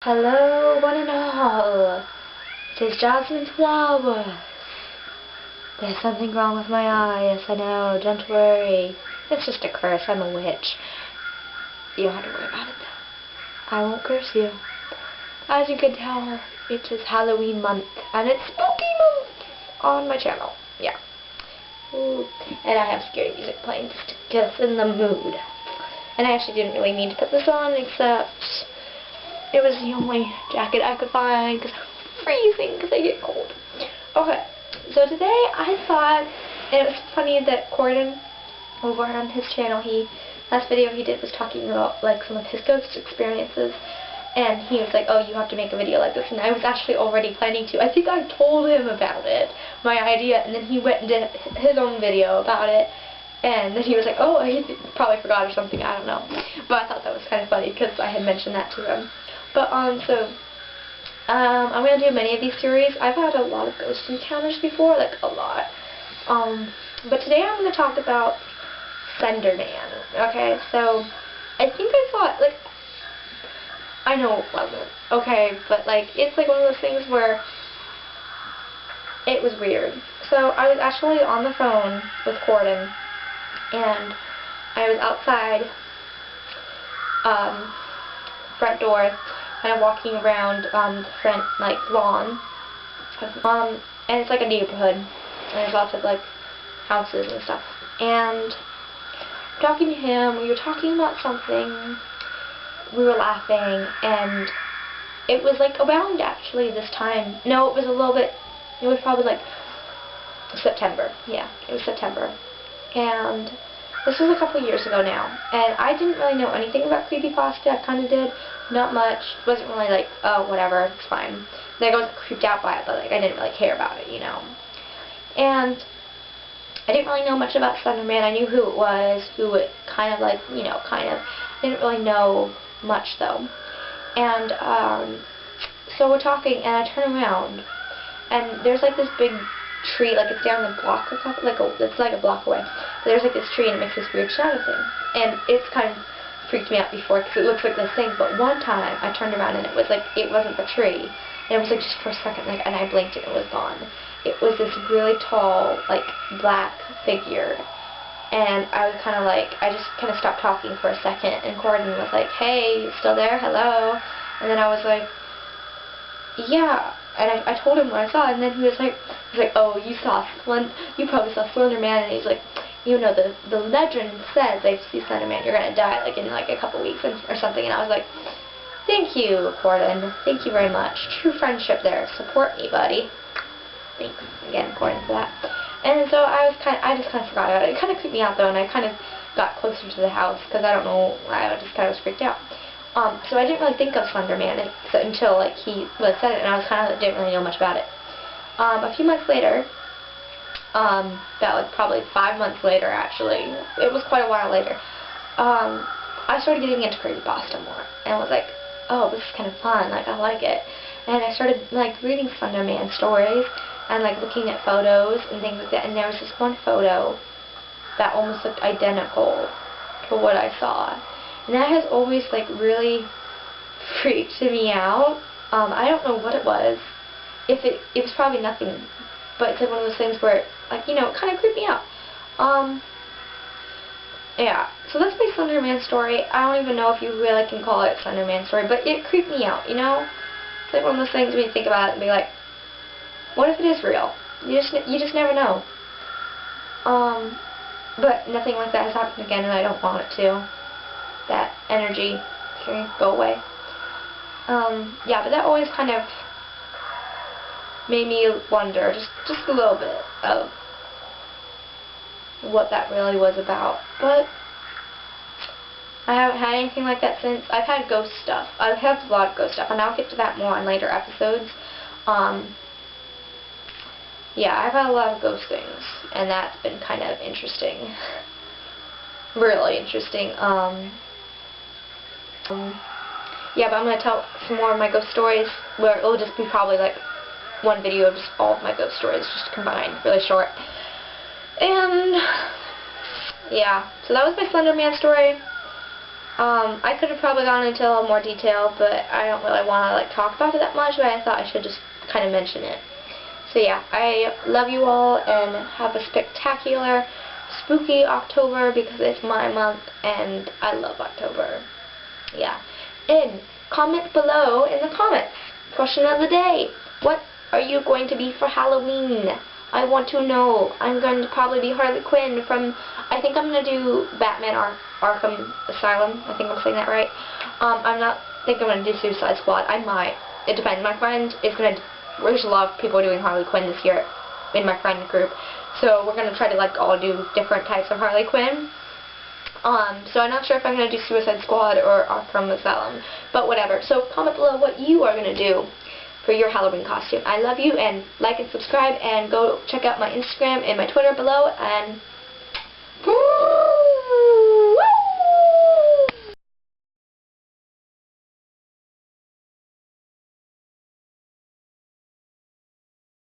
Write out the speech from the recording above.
Hello, one and all. It is Jasmine Flowers. There's something wrong with my eye. Yes, I know. Don't worry. It's just a curse. I'm a witch. You don't have to worry about it. I won't curse you. As you can tell, it is Halloween month, and it's spooky month on my channel. Yeah. Ooh. And I have scary music playing just to get us in the mood. And I actually didn't really mean to put this on, except it was the only jacket I could find because I'm freezing because I get cold. Okay, so today I thought, and it was funny that Corden, over on his channel, last video he did was talking about like some of his ghost experiences, and he was like, oh, you have to make a video like this, and I was actually already planning to. I think I told him about it, my idea, and then he went and did his own video about it. And then he was like, oh, he probably forgot or something, I don't know. But I thought that was kind of funny because I had mentioned that to him. But, I'm going to do many of these series. I've had a lot of ghost encounters before, like, a lot. But today I'm going to talk about Slender Man, okay? So, I think I thought, like, I know it wasn't, okay? But, like, it's, like, one of those things where it was weird. So, I was actually on the phone with Corden, and I was outside, front door, kind of walking around, the front, like, lawn, and it's like a neighborhood, and there's lots of, like, houses and stuff, and talking to him, we were talking about something, we were laughing, and it was, like, around, actually, this time, no, it was a little bit, it was probably, like, September, yeah, it was September. And this was a couple years ago now, and I didn't really know anything about creepypasta. I kind of did, not much. Wasn't really like, oh, whatever, it's fine. Like, I wasn't creeped out by it, but like I didn't really care about it, you know. And I didn't really know much about Slender Man. I knew who it was, who it kind of like, you know, kind of. I didn't really know much though. And so we're talking, and I turn around, and there's like this big tree, like it's down the block a couple, it's like a block away. But there's like this tree, and it makes this weird shadow thing, and it's kind of freaked me out before because it looks like this thing. But one time I turned around and it was like, it wasn't the tree, and it was like just for a second, like, and I blinked and it was gone. It was this really tall, like, black figure, and I was kind of like, I just kind of stopped talking for a second, and Corden was like, hey, you still there? Hello? And then I was like, yeah. And I told him what I saw, and then he was like, oh, you probably saw Slender Man, and he's like, you know, the legend says if you see Slender Man, you're gonna die, like, in, like, a couple weeks or something, and I was like, thank you, Corden, thank you very much, true friendship there, support me, buddy, thanks, again, Corden, for that. And so I just kind of forgot about it. It kind of creeped me out, though, and I kind of got closer to the house, because I don't know, I just kind of was freaked out. So I didn't really think of Slender Man until, like, he said it, and I was kind of, didn't really know much about it. A few months later, about, like, probably 5 months later, actually, it was quite a while later, I started getting into creepypasta more, and I was like, oh, this is kind of fun, like, I like it. And I started, like, reading Slender Man stories, and, like, looking at photos and things like that, and there was this one photo that almost looked identical to what I saw. And that has always, like, really freaked me out. I don't know what it was. It was probably nothing, but it's like one of those things where, like, you know, it kind of creeped me out. Yeah, so that's my Slender Man story. I don't even know if you really can call it Slender Man story, but it creeped me out, you know? It's like one of those things where you think about it and be like, what if it is real? You just never know. But nothing like that has happened again, and I don't want it to. That energy can go away. Yeah, but that always kind of made me wonder just a little bit of what that really was about. But I haven't had anything like that since. I've had ghost stuff. I've had a lot of ghost stuff, and I'll get to that more in later episodes. Yeah, I've had a lot of ghost things, and that's been kind of interesting. Really interesting. Yeah, but I'm going to tell some more of my ghost stories, where it'll just be probably like one video of just all of my ghost stories, just combined, really short. And, yeah, so that was my Slender Man story. I could have probably gone into a little more detail, but I don't really want to like talk about it that much, but I thought I should just kind of mention it. So yeah, I love you all, and have a spectacular, spooky October, because it's my month, and I love October. Yeah. And comment below in the comments. Question of the day. What are you going to be for Halloween? I want to know. I'm going to probably be Harley Quinn from, I think I'm going to do Batman Arkham Asylum. I think I'm saying that right. I'm not think I'm going to do Suicide Squad. I might. It depends. My friend is going to, there's a lot of people doing Harley Quinn this year in my friend group. So we're going to try to like all do different types of Harley Quinn. So I'm not sure if I'm going to do Suicide Squad or Arkham Asylum, but whatever. So comment below what you are going to do for your Halloween costume. I love you, and like and subscribe, and go check out my Instagram and my Twitter below, and